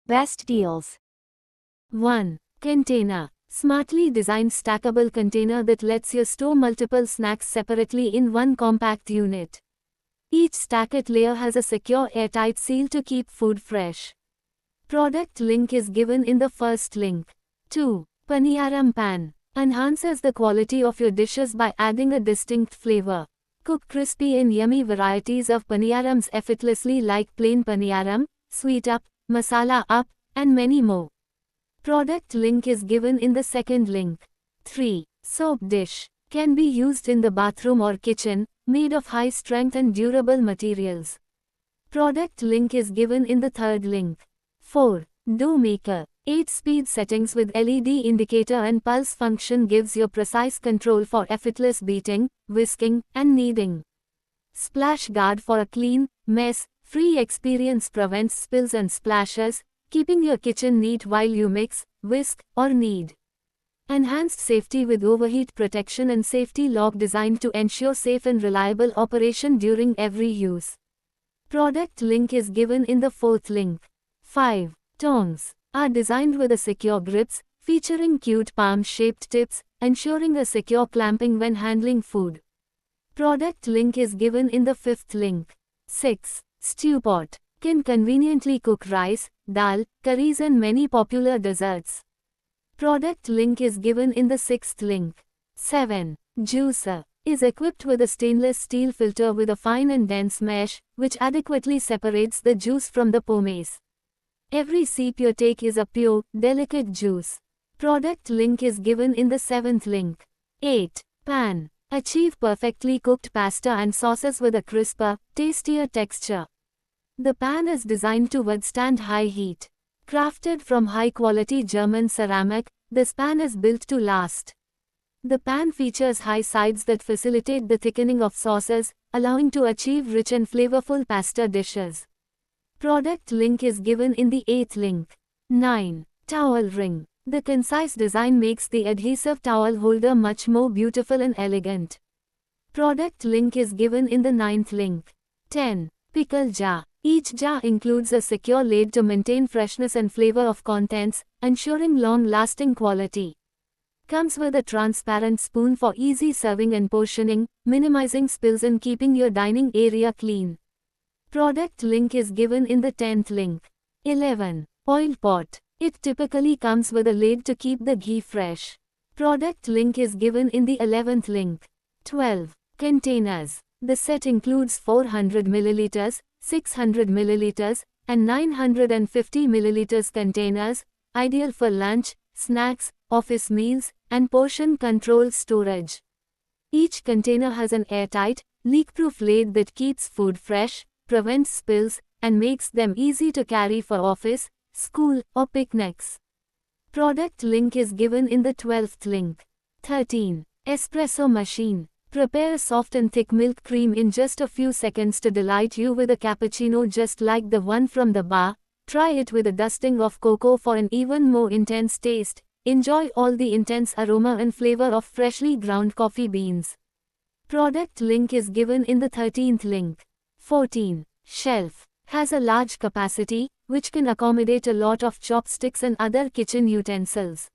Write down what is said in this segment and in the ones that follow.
Best deals. 1. Container. Smartly designed stackable container that lets you store multiple snacks separately in one compact unit. Each stacked layer has a secure airtight seal to keep food fresh. Product link is given in the first link. 2. Paniyaram pan. Enhances the quality of your dishes by adding a distinct flavor. Cook crispy and yummy varieties of paniyarams effortlessly like plain paniyaram, sweet up, masala up, and many more. Product link is given in the second link. 3. Soap dish. Can be used in the bathroom or kitchen, made of high strength and durable materials. Product link is given in the third link. 4. Dough maker. 8 speed settings with LED indicator and pulse function gives you precise control for effortless beating, whisking, and kneading. Splash guard for a clean, mess-free experience prevents spills and splashes, keeping your kitchen neat while you mix, whisk, or knead. Enhanced safety with overheat protection and safety lock designed to ensure safe and reliable operation during every use. Product link is given in the fourth link. 5. Tongs. Are designed with a secure grips, featuring cute palm-shaped tips, ensuring a secure clamping when handling food. Product link is given in the fifth link. 6. Stew pot. Can conveniently cook rice, dal, curries and many popular desserts. Product link is given in the sixth link. 7. Juicer. Is equipped with a stainless steel filter with a fine and dense mesh, which adequately separates the juice from the pomace. Every sip you take is a pure, delicate juice. Product link is given in the seventh link. 8. Pan. Achieve perfectly cooked pasta and sauces with a crisper, tastier texture. The pan is designed to withstand high heat. Crafted from high-quality German ceramic, this pan is built to last. The pan features high sides that facilitate the thickening of sauces, allowing to achieve rich and flavorful pasta dishes. Product link is given in the 8th link. 9. Towel ring. The concise design makes the adhesive towel holder much more beautiful and elegant. Product link is given in the 9th link. 10. Pickle jar. Each jar includes a secure lid to maintain freshness and flavor of contents, ensuring long-lasting quality. Comes with a transparent spoon for easy serving and portioning, minimizing spills and keeping your dining area clean. Product link is given in the 10th link. 11. Oil pot. It typically comes with a lid to keep the ghee fresh. Product link is given in the 11th link. 12. Containers. The set includes 400 ml, 600 ml, and 950 ml containers, ideal for lunch, snacks, office meals, and portion control storage. Each container has an airtight, leak-proof lid that keeps food fresh, prevents spills, and makes them easy to carry for office, school, or picnics. Product link is given in the 12th link. 13. Espresso machine. Prepare soft and thick milk cream in just a few seconds to delight you with a cappuccino just like the one from the bar. Try it with a dusting of cocoa for an even more intense taste. Enjoy all the intense aroma and flavor of freshly ground coffee beans. Product link is given in the 13th link. 14. Shelf. Has a large capacity, which can accommodate a lot of chopsticks and other kitchen utensils.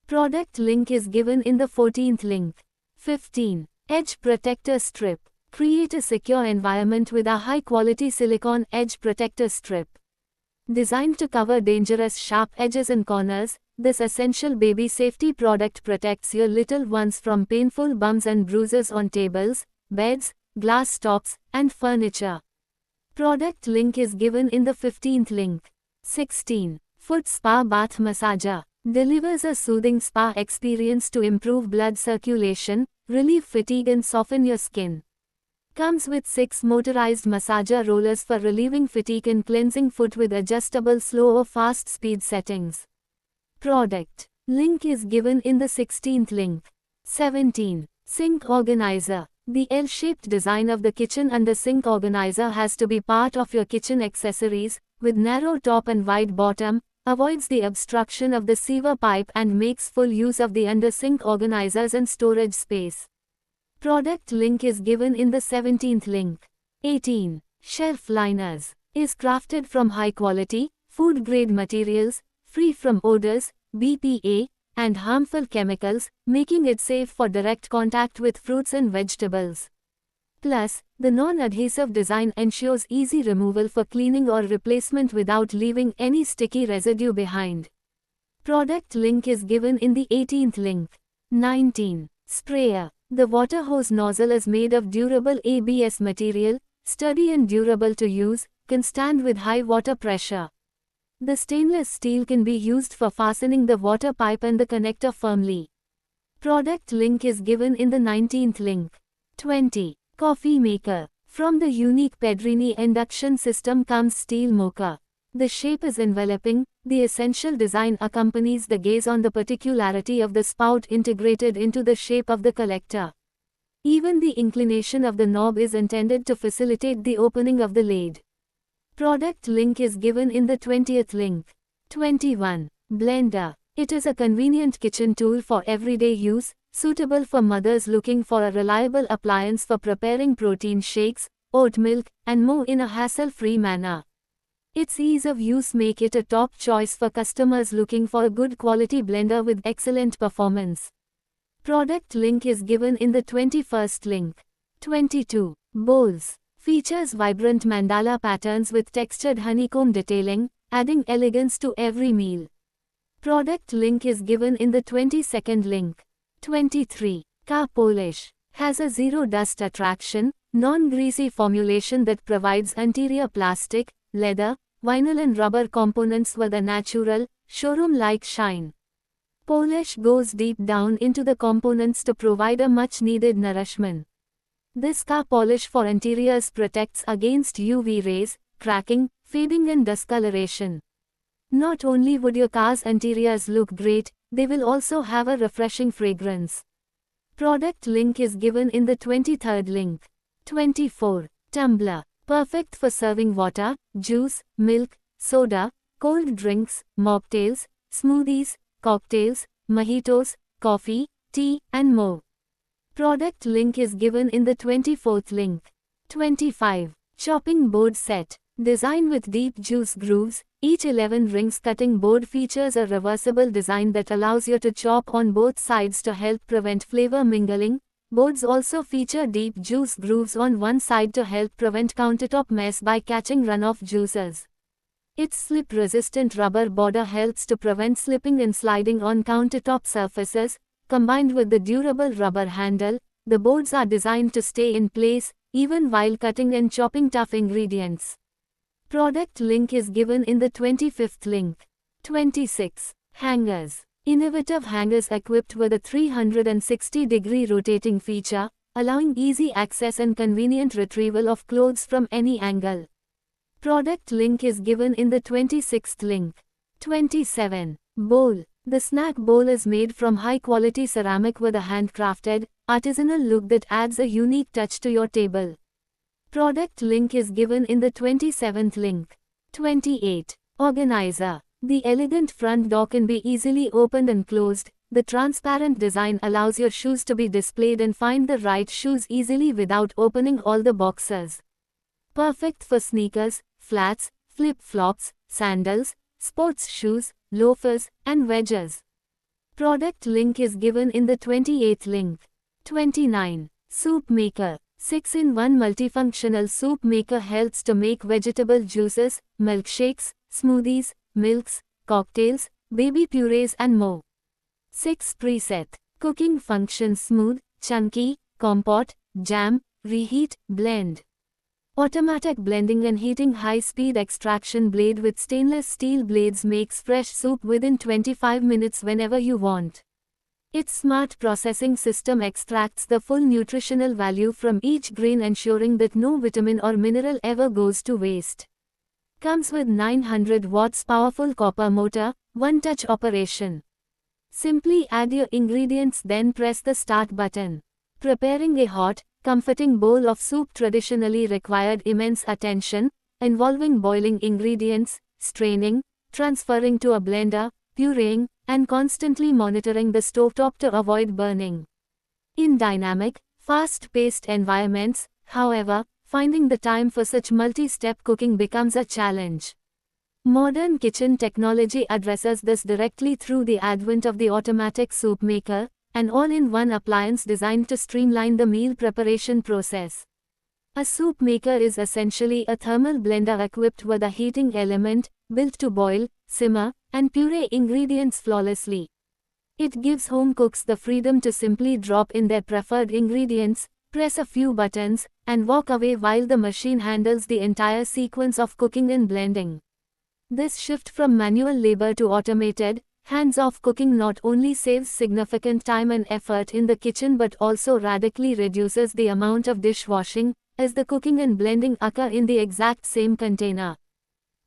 Product link is given in the 14th link. 15. Edge protector strip. Create a secure environment with a high-quality silicone edge protector strip. Designed to cover dangerous sharp edges and corners, this essential baby safety product protects your little ones from painful bumps and bruises on tables, beds, glass tops, and furniture. Product link is given in the 15th link. 16. Foot Spa Bath Massager. Delivers a soothing spa experience to improve blood circulation, relieve fatigue and soften your skin. Comes with 6 motorized massager rollers for relieving fatigue and cleansing foot with adjustable slow or fast speed settings. Product link is given in the 16th link. 17. Sink Organizer. The L-shaped design of the kitchen under sink organizer has to be part of your kitchen accessories, with narrow top and wide bottom, avoids the obstruction of the sewer pipe and makes full use of the under sink organizers and storage space. Product link is given in the 17th link. 18. Shelf Liners. Is crafted from high quality, food-grade materials, free from odors, BPA, and harmful chemicals, making it safe for direct contact with fruits and vegetables. Plus, the non-adhesive design ensures easy removal for cleaning or replacement without leaving any sticky residue behind. Product link is given in the 18th link. 19. Sprayer. The water hose nozzle is made of durable ABS material, sturdy and durable to use, can stand with high water pressure. The stainless steel can be used for fastening the water pipe and the connector firmly. Product link is given in the 19th link. 20. Coffee maker. From the unique Pedrini induction system comes steel mocha. The shape is enveloping, the essential design accompanies the gaze on the particularity of the spout integrated into the shape of the collector. Even the inclination of the knob is intended to facilitate the opening of the lid. Product link is given in the 20th link. 21. Blender. It is a convenient kitchen tool for everyday use, suitable for mothers looking for a reliable appliance for preparing protein shakes, oat milk, and more in a hassle-free manner. Its ease of use make it a top choice for customers looking for a good quality blender with excellent performance. Product link is given in the 21st link. 22. Bowls. Features vibrant mandala patterns with textured honeycomb detailing, adding elegance to every meal. Product link is given in the 22nd link. 23. Car polish. Has a zero dust attraction, non-greasy formulation that provides interior plastic, leather, vinyl and rubber components with a natural, showroom-like shine. Polish goes deep down into the components to provide a much-needed nourishment. This car polish for interiors protects against UV rays, cracking, fading and discoloration. Not only would your car's interiors look great, they will also have a refreshing fragrance. Product link is given in the 23rd link. 24. Tumbler. Perfect for serving water, juice, milk, soda, cold drinks, mocktails, smoothies, cocktails, mojitos, coffee, tea, and more. Product link is given in the 24th link. 25. Chopping board set. Designed with deep juice grooves, each 11 rings cutting board features a reversible design that allows you to chop on both sides to help prevent flavor mingling. Boards also feature deep juice grooves on one side to help prevent countertop mess by catching runoff juices. Its slip-resistant rubber border helps to prevent slipping and sliding on countertop surfaces. Combined with the durable rubber handle, the boards are designed to stay in place, even while cutting and chopping tough ingredients. Product link is given in the 25th link. 26. Hangers. Innovative hangers equipped with a 360-degree rotating feature, allowing easy access and convenient retrieval of clothes from any angle. Product link is given in the 26th link. 27. Bowl. The snack bowl is made from high-quality ceramic with a handcrafted, artisanal look that adds a unique touch to your table. Product link is given in the 27th link. 28. Organizer. The elegant front door can be easily opened and closed. The transparent design allows your shoes to be displayed and find the right shoes easily without opening all the boxes. Perfect for sneakers, flats, flip-flops, sandals, sports shoes, loafers, and wedges. Product link is given in the 28th link. 29. Soup maker. 6-in-1 multifunctional soup maker helps to make vegetable juices, milkshakes, smoothies, milks, cocktails, baby purees and more. 6 preset. Cooking functions smooth, chunky, compote, jam, reheat, blend. Automatic blending and heating high-speed extraction blade with stainless steel blades makes fresh soup within 25 minutes whenever you want. Its smart processing system extracts the full nutritional value from each grain ensuring that no vitamin or mineral ever goes to waste. Comes with 900 watts powerful copper motor, one-touch operation. Simply add your ingredients then press the start button. Preparing a hot, comforting bowl of soup traditionally required immense attention, involving boiling ingredients, straining, transferring to a blender, pureeing, and constantly monitoring the stovetop to avoid burning. In dynamic, fast-paced environments, however, finding the time for such multi-step cooking becomes a challenge. Modern kitchen technology addresses this directly through the advent of the automatic soup maker, an all-in-one appliance designed to streamline the meal preparation process. A soup maker is essentially a thermal blender equipped with a heating element, built to boil, simmer, and puree ingredients flawlessly. It gives home cooks the freedom to simply drop in their preferred ingredients, press a few buttons, and walk away while the machine handles the entire sequence of cooking and blending. This shift from manual labor to automated, hands-off cooking not only saves significant time and effort in the kitchen but also radically reduces the amount of dishwashing, as the cooking and blending occur in the exact same container.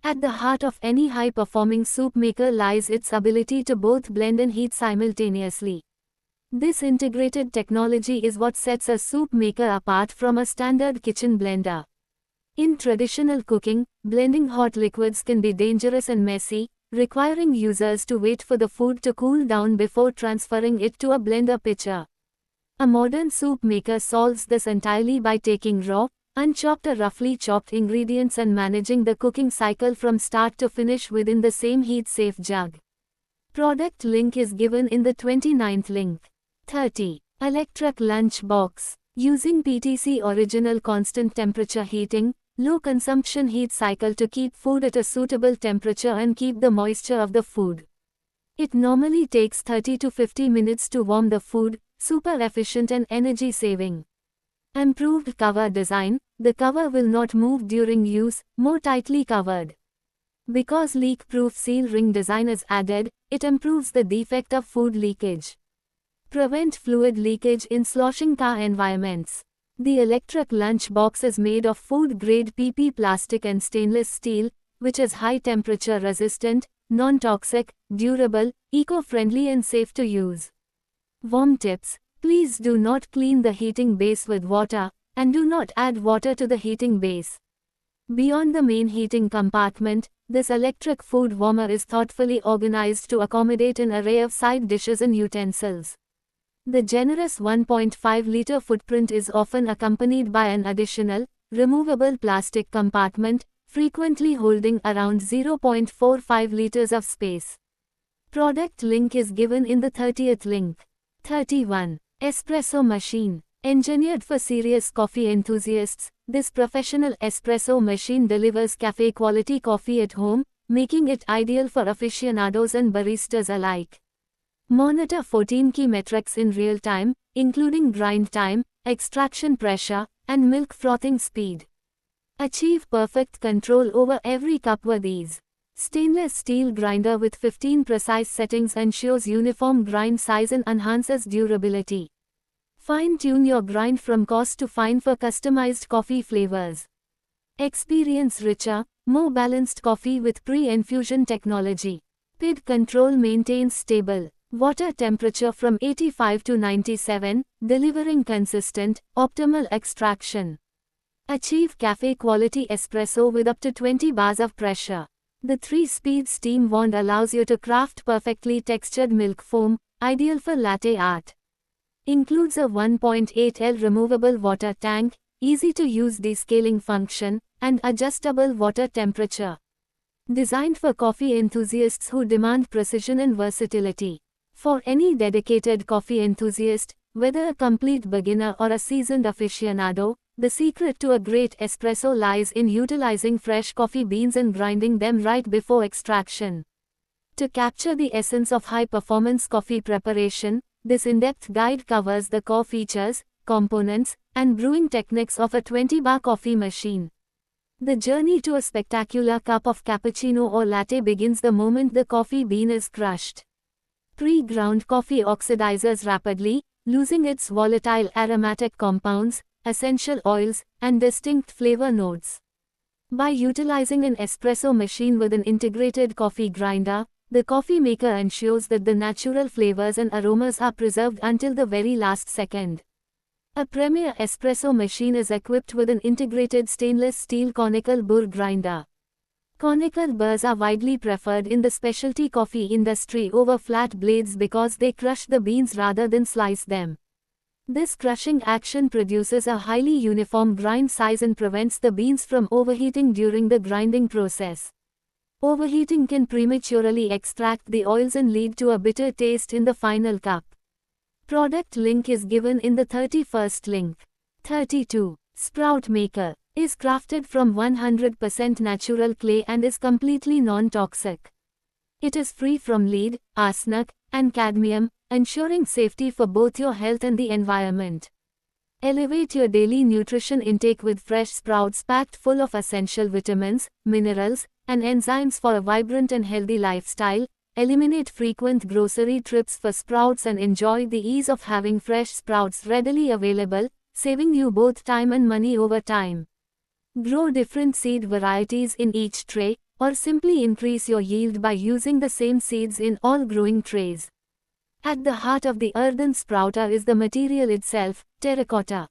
At the heart of any high-performing soup maker lies its ability to both blend and heat simultaneously. This integrated technology is what sets a soup maker apart from a standard kitchen blender. In traditional cooking, blending hot liquids can be dangerous and messy, requiring users to wait for the food to cool down before transferring it to a blender pitcher. A modern soup maker solves this entirely by taking raw, unchopped or roughly chopped ingredients and managing the cooking cycle from start to finish within the same heat-safe jug. Product link is given in the 29th link. 30. Electric Lunch Box. Using PTC original constant temperature heating, low consumption heat cycle to keep food at a suitable temperature and keep the moisture of the food. It normally takes 30 to 50 minutes to warm the food, super efficient and energy saving. Improved cover design, the cover will not move during use, more tightly covered. Because leak-proof seal ring design is added, it improves the defect of food leakage. Prevent fluid leakage in sloshing car environments. The electric lunch box is made of food-grade PP plastic and stainless steel, which is high-temperature resistant, non-toxic, durable, eco-friendly and safe to use. Warm tips: please do not clean the heating base with water, and do not add water to the heating base. Beyond the main heating compartment, this electric food warmer is thoughtfully organized to accommodate an array of side dishes and utensils. The generous 1.5-liter footprint is often accompanied by an additional, removable plastic compartment, frequently holding around 0.45 liters of space. Product link is given in the 30th link. 31. Espresso Machine. Engineered for serious coffee enthusiasts, this professional espresso machine delivers cafe-quality coffee at home, making it ideal for aficionados and baristas alike. Monitor 14 key metrics in real time, including grind time, extraction pressure, and milk frothing speed. Achieve perfect control over every cup with ease. Stainless steel grinder with 15 precise settings ensures uniform grind size and enhances durability. Fine-tune your grind from coarse to fine for customized coffee flavors. Experience richer, more balanced coffee with pre-infusion technology. PID control maintains stable water temperature from 85 to 97, delivering consistent, optimal extraction. Achieve cafe-quality espresso with up to 20 bars of pressure. The 3-speed steam wand allows you to craft perfectly textured milk foam, ideal for latte art. Includes a 1.8L removable water tank, easy-to-use descaling function, and adjustable water temperature. Designed for coffee enthusiasts who demand precision and versatility. For any dedicated coffee enthusiast, whether a complete beginner or a seasoned aficionado, the secret to a great espresso lies in utilizing fresh coffee beans and grinding them right before extraction. To capture the essence of high-performance coffee preparation, this in-depth guide covers the core features, components, and brewing techniques of a 20-bar coffee machine. The journey to a spectacular cup of cappuccino or latte begins the moment the coffee bean is crushed. Pre-ground coffee oxidizes rapidly, losing its volatile aromatic compounds, essential oils, and distinct flavor notes. By utilizing an espresso machine with an integrated coffee grinder, the coffee maker ensures that the natural flavors and aromas are preserved until the very last second. A premier espresso machine is equipped with an integrated stainless steel conical burr grinder. Conical burrs are widely preferred in the specialty coffee industry over flat blades because they crush the beans rather than slice them. This crushing action produces a highly uniform grind size and prevents the beans from overheating during the grinding process. Overheating can prematurely extract the oils and lead to a bitter taste in the final cup. Product link is given in the 31st link. 32. Sprout Maker is crafted from 100% natural clay and is completely non-toxic. It is free from lead, arsenic, and cadmium, ensuring safety for both your health and the environment. Elevate your daily nutrition intake with fresh sprouts packed full of essential vitamins, minerals, and enzymes for a vibrant and healthy lifestyle. Eliminate frequent grocery trips for sprouts and enjoy the ease of having fresh sprouts readily available, saving you both time and money over time. Grow different seed varieties in each tray, or simply increase your yield by using the same seeds in all growing trays. At the heart of the earthen sprouter is the material itself, terracotta.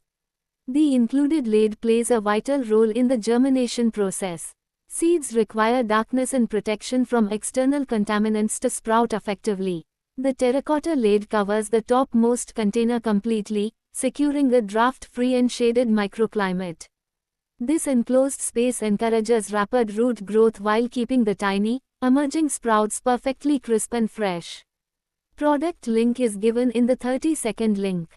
The included laid plays a vital role in the germination process. Seeds require darkness and protection from external contaminants to sprout effectively. The terracotta laid covers the topmost container completely, securing a draft-free and shaded microclimate. This enclosed space encourages rapid root growth while keeping the tiny, emerging sprouts perfectly crisp and fresh. Product link is given in the 32nd link.